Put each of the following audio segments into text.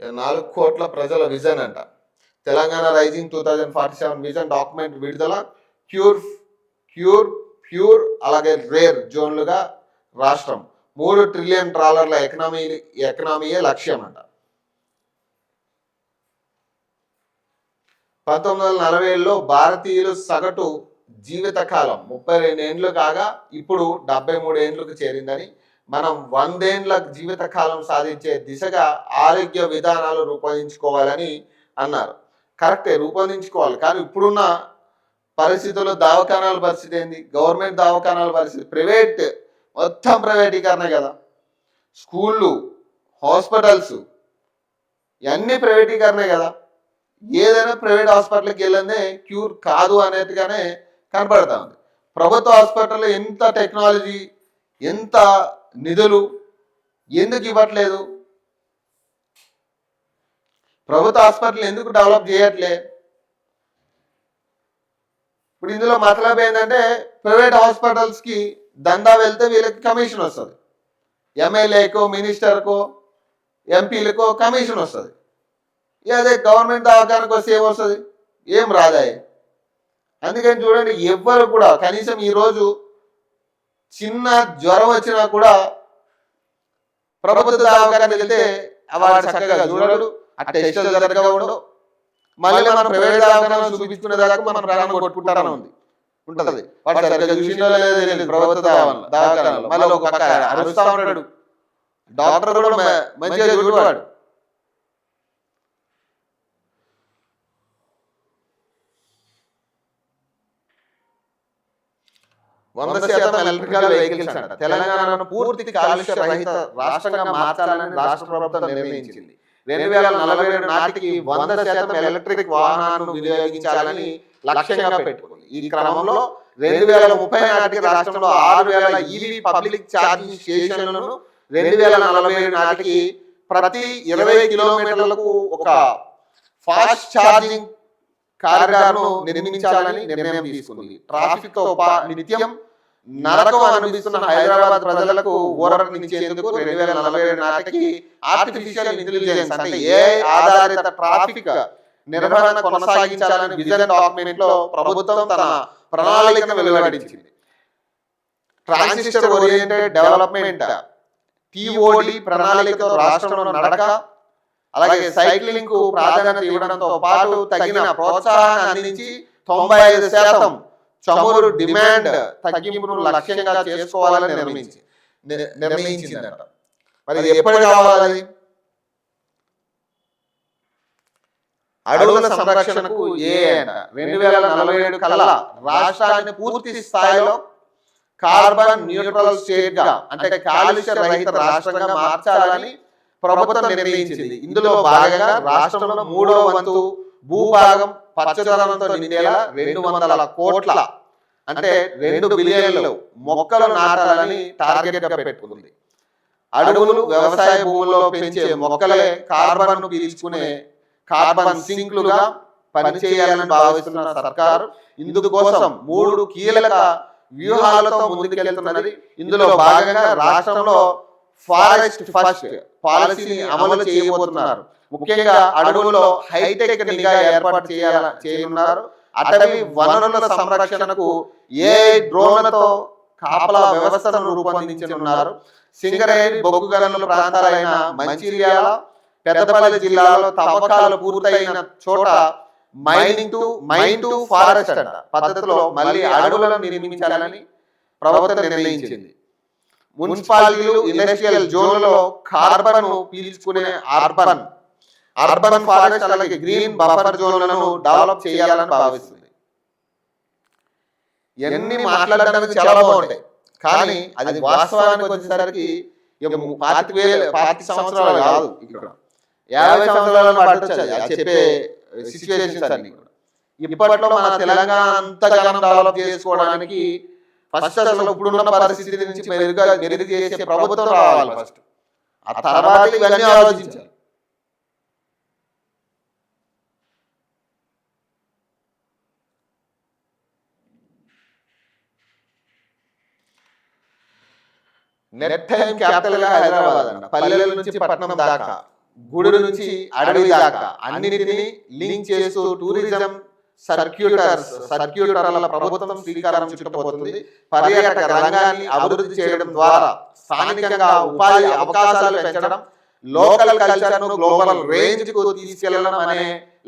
4 కోట్ల ప్రజల విజన్ అంట. తెలంగాణ రైజింగ్ 2047 విజన్ డాక్యుమెంట్ విడుదల. క్యూర్ క్యూర్ ప్యూర్ అలాగే రేర్ జోన్లుగా రాష్ట్రం. $3 ట్రిలియన్ ఎకనామీయే లక్ష్యం అంట. 1947లో భారతీయులు సగటు జీవితకాలం 32 ఏండ్లు కాగా ఇప్పుడు 73 ఏండ్లకు చేరిందని, మనం 100 ఏండ్ల జీవితకాలం సాధించే దిశగా ఆరోగ్య విధానాలు రూపొందించుకోవాలని అన్నారు. కరెక్టే, రూపొందించుకోవాలి. కానీ ఇప్పుడున్న పరిస్థితుల్లో దవాఖానాల పరిస్థితి ఏంది? గవర్నమెంట్ దవాఖానాల పరిస్థితి, ప్రైవేట్ మొత్తం ప్రైవేటీకరణ కదా. స్కూళ్ళు, హాస్పిటల్స్ ఇవన్నీ ప్రైవేటీకరణే కదా. ఏదైనా ప్రైవేట్ హాస్పిటల్కి వెళ్ళందే క్యూర్ కాదు అనేట్టుగానే కనపడతా ఉంది. ప్రభుత్వ హాస్పిటల్లో ఎంత టెక్నాలజీ, ఎంత నిధులు ఎందుకు ఇవ్వట్లేదు? ప్రభుత్వ హాస్పిటల్ ఎందుకు డెవలప్ చేయట్లే? ఇప్పుడు ఇందులో మతలబ్ ఏంటంటే ప్రైవేట్ హాస్పిటల్స్కి దందా వెళ్తే వీళ్ళకి కమిషన్ వస్తుంది. ఎమ్మెల్యేకో, మినిస్టర్కో, ఎంపీలకో కమిషన్ వస్తుంది. అదే గవర్నమెంట్ దవాఖానకు వస్తే ఏమొస్తుంది? ఏం రాదాయి. అందుకని చూడండి, ఎవ్వరు కూడా కనీసం ఈరోజు చిన్న జ్వరం వచ్చినా కూడా ప్రభుత్వ దవాఖానకు వెళ్తే వాడు చక్కగా చూడడు, ఆ టెస్టులు జరగగా ఉండవు. మళ్ళీ మనం ప్రైవేట్ దవాఖాన చూపించుకునే దాకా మనం ప్రాణం కొట్టుకుంటానే ఉంటుంది. వాడు సరిగ్గా చూసినా లేదు ప్రభుత్వ దవాఖానలో. మళ్ళీ ఒక పక్క అరుస్తా ఉంటాడు, డాక్టర్ కూడా మంచిగా చూడవాడు. ఎలక్ట్రికల్ వెహికల్స్ అంట. తెలంగాణను పూర్తి కాలుష్య రహిత రాష్ట్రంగా మార్చాలని రాష్ట్ర ప్రభుత్వం నిర్ణయించింది. 2047 నాటికి 100% ఎలక్ట్రిక్ వాహనాలను వినియోగించాలని లక్ష్యంగా పెట్టుకుంది. ఈ క్రమంలో 2030 నాటికి రాష్ట్రంలో 6000 ఈవీ పబ్లిక్ ఛార్జింగ్ స్టేషన్లను 2047 నాటికి ప్రతి 20 కిలోమీటర్లకు ఒక ఫాస్ట్ ఛార్జింగ్ కారిడార్ను నిర్మించాలని నిర్ణయం తీసుకుంది. ట్రాఫిక్ తో నిత్యం నరకం అనిపిస్తున్న హైదరాబాద్ ప్రజలకు ఊరటనిచ్చేందుకు 2047 నాటికి ఆర్టిఫిషియల్ ఇంటెలిజెన్స్ అంటే ఏఐ ఆధారిత ట్రాఫిక్ నిర్వహణ కొనసాగించాలని విజన్ డాక్యుమెంట్ లో ప్రభుత్వం తన ప్రణాళికను వెలువడించింది. ట్రాన్సిస్టర్ ఓరియంటెడ్ డెవలప్మెంట్ టీఓడి ప్రణాళికతో రాష్ట్రంలో నడక అలాగే సైక్లింగ్ కు ప్రాధాన్యత ఇవ్వడంతో పాటు తగిన ప్రోత్సాహాన్ని అందించి 95% చమురు డిమాండ్ తగ్గింపును లక్ష్యంగా చేసుకోవాలని నిర్ణయించిందట. మరి ఎప్పుడు కావాలి? అడవుల సంరక్షణకు 2047 కల్లా రాష్ట్రాన్ని పూర్తి స్థాయిలో కార్బన్ న్యూట్రల్ స్టేట్ గా అంటే కాలుష్య రహిత రాష్ట్రంగా మార్చాలని ప్రభుత్వం నిర్ణయించింది. ఇందులో భాగంగా రాష్ట్రంలో 3వ వంతు భూభాగం పచ్చదనంతో నిండేలా 200 కోట్ల అంటే 2 బిలియన్లు మొక్కలు నాటాలని టార్గెట్ గా పెట్టుకుంది. అడవులు వ్యవసాయ భూముల్లో పెంచే మొక్కలే కార్బన్ ను పీల్చుకునే కార్బన్ సింక్లుగా పనిచేయాలని భావిస్తున్న సర్కారు ఇందుకోసం 3 కీలక వ్యూహాలతో ముందుకెళ్తున్నది. ఇందులో భాగంగా రాష్ట్రంలో ఫారెస్ట్ ఫస్ట్ పాలసీని అమలు చేయబోతున్నారు. ముఖ్యంగా అడవుల్లో హైటెక్ నిఘా ఏర్పాటు చేయనున్నారు. అటవీ వనరుల సంరక్షణకు డ్రోన్లతో కాపలా వ్యవస్థను రూపొందించనున్నారు. సింగరేణి బొగ్గు గనుల ప్రాంతాలైన మంచిర్యాల, పెద్దపల్లి జిల్లాలో తవ్వకాలు పూర్తయిన చోట మైన్ టు ఫారెస్ట్ పద్ధతిలో మళ్ళీ అడవులను నిర్మించాలని ప్రభుత్వం నిర్ణయించింది. మున్సిపాలిటీలు, ఇండస్ట్రియల్ జోన్లలో కార్బన్ పీల్చుకునే అర్బన్ ఫారెస్ట్ అలాగే గ్రీన్ బఫర్ జోన్లను డెవలప్ చేయాలని భావిస్తుంది. ఇవన్నీ మాట్లాడడానికి చాలా బాగుంటాయి, కానీ అది వాస్తవానికి వచ్చేసరికి 25 సంవత్సరాలు కాదు, ఇక్కడ 50 సంవత్సరాలను పట్టొచ్చు అది చెప్పే సిచ్యువేషన్స్ అన్ని. ఇప్పట్లో మన తెలంగాణ అంతగానం డెవలప్ చేసుకోవడానికి ఫస్ట్ అసలు ఇప్పుడున్న పరిస్థితి నుంచి మెరుగు చేసే ప్రభుత్వం రావాలి ఫస్ట్. ఆ తర్వాత ఇవన్నీ ఆలోచించాలి. నెట్ టైం క్యాపిటల్ గా హైదరాబాద్ అంట. పల్లెల నుంచి పట్టణం దాకా గుడి నుంచి అడవి దాకా అన్నిటినీ లింక్ చేస్తూ టూరిజం సర్క్యూటర్ల ప్రభుత్వం శ్రీకారం చుట్టబోతుంది. పర్యాటక రంగాన్ని అభివృద్ధి చేయడం ద్వారా స్థానికంగా ఉపాధి అవకాశాలు పెంచడం, లోకల్ కల్చర్ ను గ్లోబల్ రేంజ్ కు తీసుకెళ్లడం అనే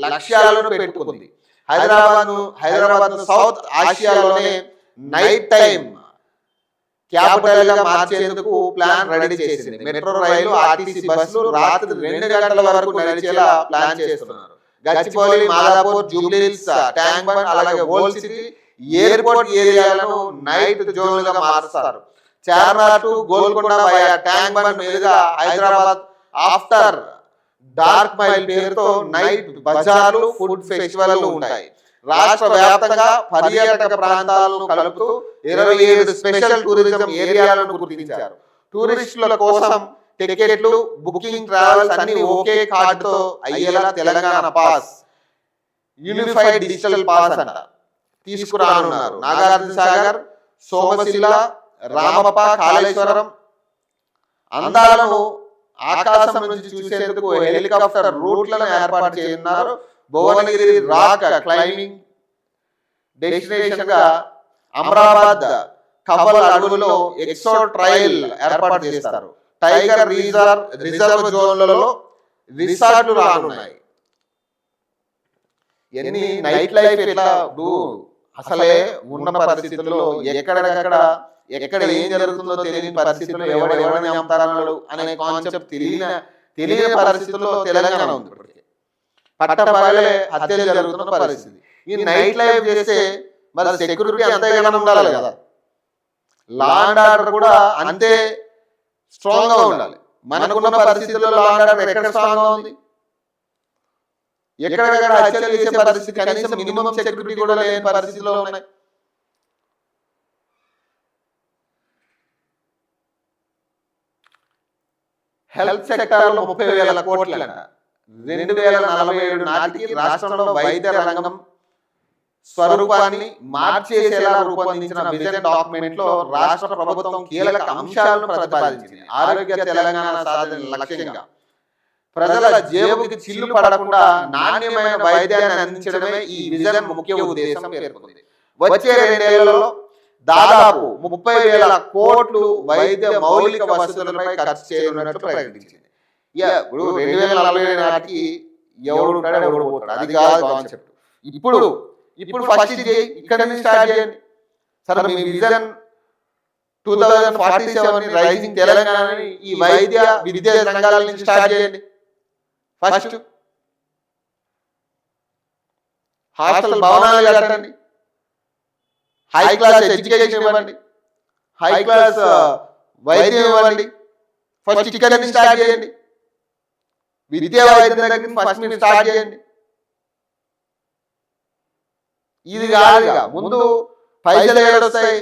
లక్ష్యాలను పెట్టుకుంది. హైదరాబాద్ సౌత్ ఆసియాలోనే నైట్ టైం క్యాపిటల్ గా మార్చేందుకు ప్లాన్ రెడీ చేసింది. మెట్రో రైలు, ఆర్టీసీ బస్సులు రాత్రి 2 గంటల వరకు నడిచేలా ప్లాన్ చేస్తున్నారు. గచ్చిబౌలి, మాదాపూర్, జూబ్లీ హిల్స్, ట్యాంక్ బండ్, అలాగే ఓల్డ్ సిటీ, ఎయిర్పోర్ట్ ఏరియాలను నైట్ జోన్ గా మారుస్తారు. చార్మినార్ టు గోల్కొండ వయా ట్యాంక్ బండ్ మీదుగా హైదరాబాద్ ఆఫ్టర్ డార్క్ మైల్ పేరుతో నైట్ బజార్లు, ఫుడ్ ఫెస్టివల్ ఉంటాయి. రాష్ట్ర వ్యాప్తంగా పర్యాటక ప్రాంతాలను కలుపుతూ 27 స్పెషల్ టూరిజం ఏరియాలను గుర్తించారు. టూరిస్టుల కోసం టికెట్లు, బుకింగ్, ట్రావెల్స్ అన్ని ఒకే కార్డుతో అయ్యేలా Telangana pass, unified digital pass అంట తీసుకురానున్నారు. నాగార్జున సాగర్, సోమశిల, రామప్ప, కాళేశ్వరం అందాలను ఆకాశం నుంచి చూసేందుకు హెలికాప్టర్ రూట్లను ఏర్పాటు చేయనున్నారు. భువనగిరి రాక్ క్లైంబింగ్ డెస్టినేషన్ గా అమరాబాద్ కవ్వల్ అడవుల్లో ఎక్సో ట్రైల్ ఏర్పాటు చేస్తారు. టైగర్ రిజర్వ్ జోన్లలో రిసార్ట్లు రానున్నాయి. ఎన్ని నైట్ లైఫ్ ఎట్లా అసలే ఉన్న పరిస్థితుల్లో ఎక్కడ ఏం జరుగుతుందో తెలియని పరిస్థితుల్లో ఎవరిని చంపుతారన్నాడు అనే కాన్సెప్ట్ తెలియని పరిస్థితుల్లో తెలంగాణ ఉంది. పట్టపగలే హత్యలు జరుగుతున్న పరిస్థితి. ఈ నైట్ లైఫ్ చేస్తే మరి సెక్యూరిటీ అంతేగానే ఉండాలి కదా, లా అండ్ ఆర్డర్ కూడా అంతే స్ట్రాంగ్ గా ఉండాలి. మనకున్న పరిస్థితుల్లో లా అండ్ ఆర్డర్ ఎక్కడ స్ట్రాంగ్ గా ఉంది? ఎక్కడెక్కడ హత్యలు చేసే పరిస్థితి, కనీసం మినిమం సెక్యూరిటీ కూడా లేని పరిస్థితిలో ఉన్నాయి. హెల్త్ సెక్టార్ లో 30,000 కోట్లంట. 2047 నాటికి రాష్ట్రంలో వైద్య రంగం స్వరూపాన్ని మార్చేసేలా రూపొందించిన విజన్ డాక్యుమెంట్ లో రాష్ట్ర ప్రభుత్వం కీలక అంశాలను ప్రతిపాదించింది. ఆరోగ్య తెలంగాణ సాధన లక్ష్యంగా ప్రజల జేబుకి చిల్లు పడకుండా నాణ్యమైన వైద్యాన్ని అందించడమే ఈ విజన్ ముఖ్య ఉద్దేశం పేర్కొంది. వచ్చే 2 ఏళ్లలో దాదాపు 30,000 కోట్లు వైద్య మౌలిక వసతులపై ఖర్చు చేయనున్నట్లు ప్రకటించింది. ఇప్పుడు 2040 నాటికి ఎవడు ఉంటాడు, ఎవడు పోతాడు, అది కాదు కాన్సెప్ట్. ఇప్పుడు ఫస్ట్ ఇక్కడ నుంచి స్టార్ట్ చేయండి సార్. మీ విజన్ 2047 రైజింగ్ తెలంగాణని ఈ వైద్య విద్యా రంగాల నుంచి స్టార్ట్ చేయండి. ఫస్ట్ హాస్టల్ భవనాలు కట్టండి, హై క్లాస్ ఎడ్యుకేషన్ ఇవ్వండి, హై క్లాస్ వైద్యం ఇవ్వండి. ఫస్ట్ ఇక్కడ నుంచి స్టార్ట్ చేయండి. విద్యా వైద్యం దగ్గర ఫస్ట్ మీరు స్టార్ట్ చేయండి. ఇది కాదు, ముందు పైసలు ఏడొస్తాయి.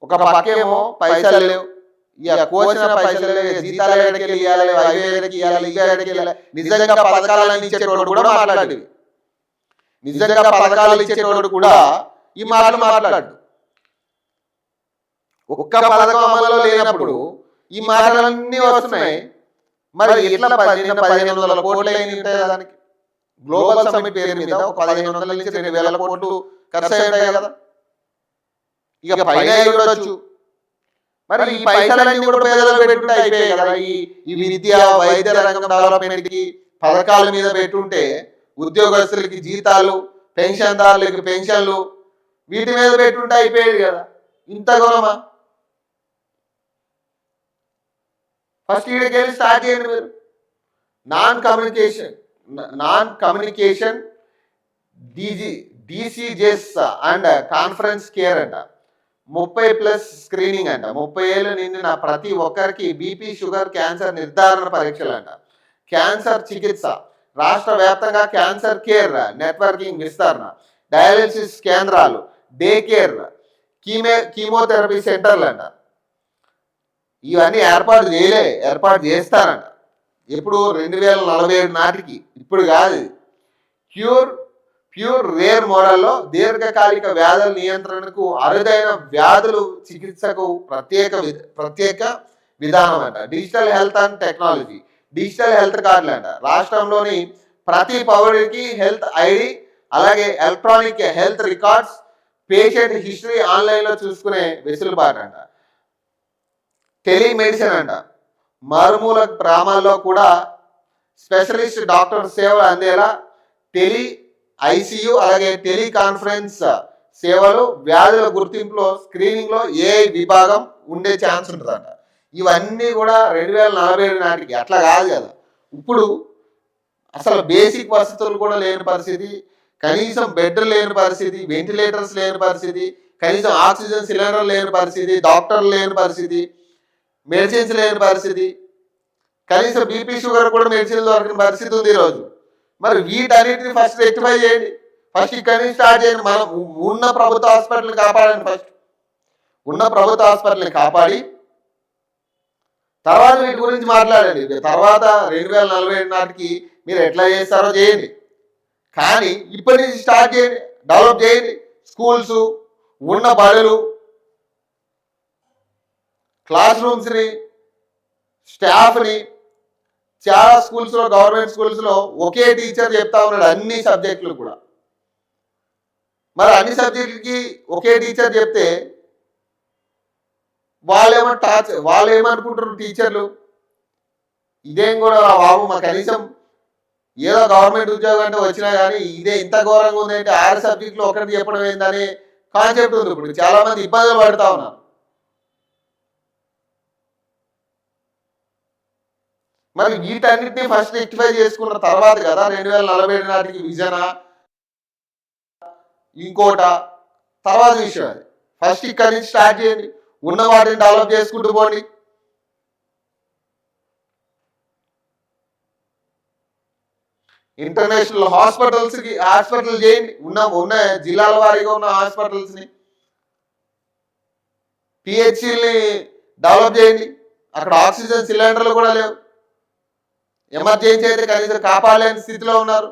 ఒక పక్కేమో పైసలు లేవు, ఇక కోసిన పైసలు లేవు, జీతాలు ఏడకి ఇవ్వాలి, అవి ఏడకి ఇవ్వాలి, ఇక ఏడకి ఇవ్వాలి. నిజంగా పథకాలను ఇచ్చేటోడు కూడా మాట్లాడు, నిజంగా పథకాలు ఇచ్చేటోడు కూడా ఈ మాటలు మాట్లాడు. ఒక్క పథకం అమలులో లేనప్పుడు ఈ మాటలన్నీ వస్తున్నాయి. మరి ఎట్లా 1,500 కోట్లు అయినాయి దానికి? గ్లోబల్ సమ్మిట్ పేరు మీద 1,500 నుంచి 2,000 కోట్లు ఖర్చు అయి ఉంటాయి కదా, ఇక పైన ఉండొచ్చు. మరి ఈ పైసలన్నీ కూడా పేదలకు పెట్టుంటే అయిపోయాయి కదా. ఈ విద్య వైద్య రంగం డెవలప్మెంట్ కి పథకాల మీద పెట్టుంటే ఉద్యోగస్తులకి జీతాలు, పెన్షన్దారులకి పెన్షన్లు, వీటి మీద పెట్టుంటే అయిపోయేది కదా. ఇంత గొడవమా? ఫస్ట్ ఈడికి వెళ్ళి స్టార్ట్ చేయండి మీరు. Non communication diseases and conference care అంట, 30+ స్క్రీనింగ్ అంట, 30 ఏళ్ళు నిండిన ప్రతి ఒక్కరికి బీపీ, షుగర్, క్యాన్సర్ నిర్ధారణ పరీక్షలు అంట, క్యాన్సర్ చికిత్స, రాష్ట్ర వ్యాప్తంగా క్యాన్సర్ కేర్ నెట్వర్కింగ్ విస్తరణ, డయాలసిస్ కేంద్రాలు, డే కేర్, కీమోథెరపీ సెంటర్లు అంట. ఇవన్నీ ఏర్పాటు చేస్తారంట. ఎప్పుడు 2047 నాటికి, ఇప్పుడు కాదు. ప్యూర్ రేర్ మోడల్లో దీర్ఘకాలిక వ్యాధుల నియంత్రణకు, అరుదైన వ్యాధులు చికిత్సకు ప్రత్యేక విధానం అంట. Digital health and technology, digital health కార్డులు అంట. రాష్ట్రంలోని ప్రతి పౌరుడికి హెల్త్ ఐడి, అలాగే electronic health records, patient history ఆన్లైన్లో చూసుకునే వెసులుబాటు అంట. టెలిమెడిసిన్ అంట. మారుమూల గ్రామాల్లో కూడా స్పెషలిస్ట్ డాక్టర్ సేవలు అందేలా టెలి ఐసియు, అలాగే టెలికాన్ఫరెన్స్ సేవలు, వ్యాధుల గుర్తింపులో స్క్రీనింగ్లో ఏఐ విభాగం ఉండే ఛాన్స్ ఉంటుందంట. ఇవన్నీ కూడా 2047 నాటికి. అట్లా కాదు కదా, ఇప్పుడు అసలు బేసిక్ వసతులు కూడా లేని పరిస్థితి, కనీసం బెడ్లు లేని పరిస్థితి, వెంటిలేటర్స్ లేని పరిస్థితి, కనీసం ఆక్సిజన్ సిలిండర్ లేని పరిస్థితి, డాక్టర్లు లేని పరిస్థితి, మెడిసిన్స్ లేని పరిస్థితి, కనీసం బీపీ షుగర్ కూడా మెడిసిన్ దొరకని పరిస్థితి ఉంది ఈరోజు. మరి వీటన్నిటిని ఫస్ట్ రెక్టిఫై చేయండి. ఫస్ట్ ఇక్కడి నుంచి స్టార్ట్ చేయండి. మనం ఉన్న ప్రభుత్వ హాస్పిటల్ని కాపాడండి. ఫస్ట్ ఉన్న ప్రభుత్వ హాస్పిటల్ని కాపాడి తర్వాత వీటి గురించి మాట్లాడండి. తర్వాత 2047 నాటికి మీరు ఎట్లా చేస్తారో చేయండి, కానీ ఇప్పటి నుంచి స్టార్ట్ చేయండి, డెవలప్ చేయండి. స్కూల్స్, ఉన్న బడులు, క్లాస్ రూమ్స్ని, స్టాఫ్ని. చాలా స్కూల్స్లో, గవర్నమెంట్ స్కూల్స్లో ఒకే టీచర్ చెప్తా ఉన్నాడు అన్ని సబ్జెక్టులు కూడా. మరి అన్ని సబ్జెక్టులకి ఒకే టీచర్ చెప్తే వాళ్ళు ఏమనుకుంటారు టీచర్లు, ఇదేం కూడా బాబు మా కనీసం ఏదో గవర్నమెంట్ ఉద్యోగం అంటే వచ్చినా కానీ ఇదే ఇంత ఘోరంగా ఉందంటే 6 సబ్జెక్టులు ఒకటి చెప్పడం ఏందనే కాన్సెప్ట్ ఉంది. ఇప్పుడు చాలా మంది ఇబ్బందులు పడుతూ ఉన్నారు. మరి వీటన్నిటిని ఫస్ట్ రెక్టిఫై చేసుకున్న తర్వాత కదా 2047 నాటికి విజన ఇంకోట తర్వాత విషయం. అది ఫస్ట్ ఇక్కడి నుంచి స్టార్ట్ చేయండి, ఉన్న వాటిని డెవలప్ చేసుకుంటూ పోండి. ఇంటర్నేషనల్ హాస్పిటల్ చేయండి. ఉన్న జిల్లాల వారీగా ఉన్న హాస్పిటల్స్ని, పిహెచ్సిల్ని డెవలప్ చేయండి. అక్కడ ఆక్సిజన్ సిలిండర్లు కూడా లేవు. ఎమర్జెన్సీ అయితే కనీసం కాపాడలేని స్థితిలో ఉన్నారు.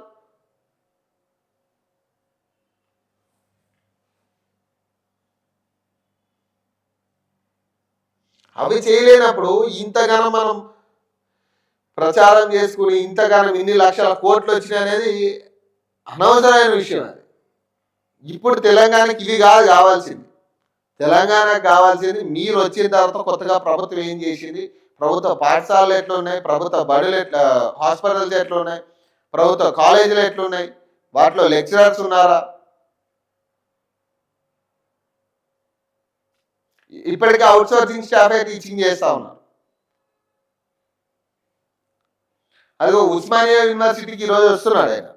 అవి చేయలేనప్పుడు ఇంతగానో మనం ప్రచారం చేసుకుని ఇంతగానో ఇన్ని లక్షల కోట్లు వచ్చినాయి అనేది అనవసరమైన విషయం. అది ఇప్పుడు తెలంగాణకి ఇవి కాదు కావాల్సింది. తెలంగాణకు కావాల్సింది మీరు వచ్చిన తర్వాత కొత్తగా ప్రభుత్వం ఏం చేసింది, ప్రభుత్వ పాఠశాలలు ఎట్లున్నాయి, ప్రభుత్వ బడులు హాస్పిటల్స్ ఎట్లున్నాయి, ప్రభుత్వ కాలేజీలు ఎట్లున్నాయి, వాటిలో లెక్చరర్స్ ఉన్నారా, ఇప్పటికీ అవుట్సోర్సింగ్ స్టాఫే టీచింగ్ చేస్తా ఉన్నారు. అదిగో ఉస్మానియా యూనివర్సిటీకి ఈరోజు వస్తున్నాడు ఆయన.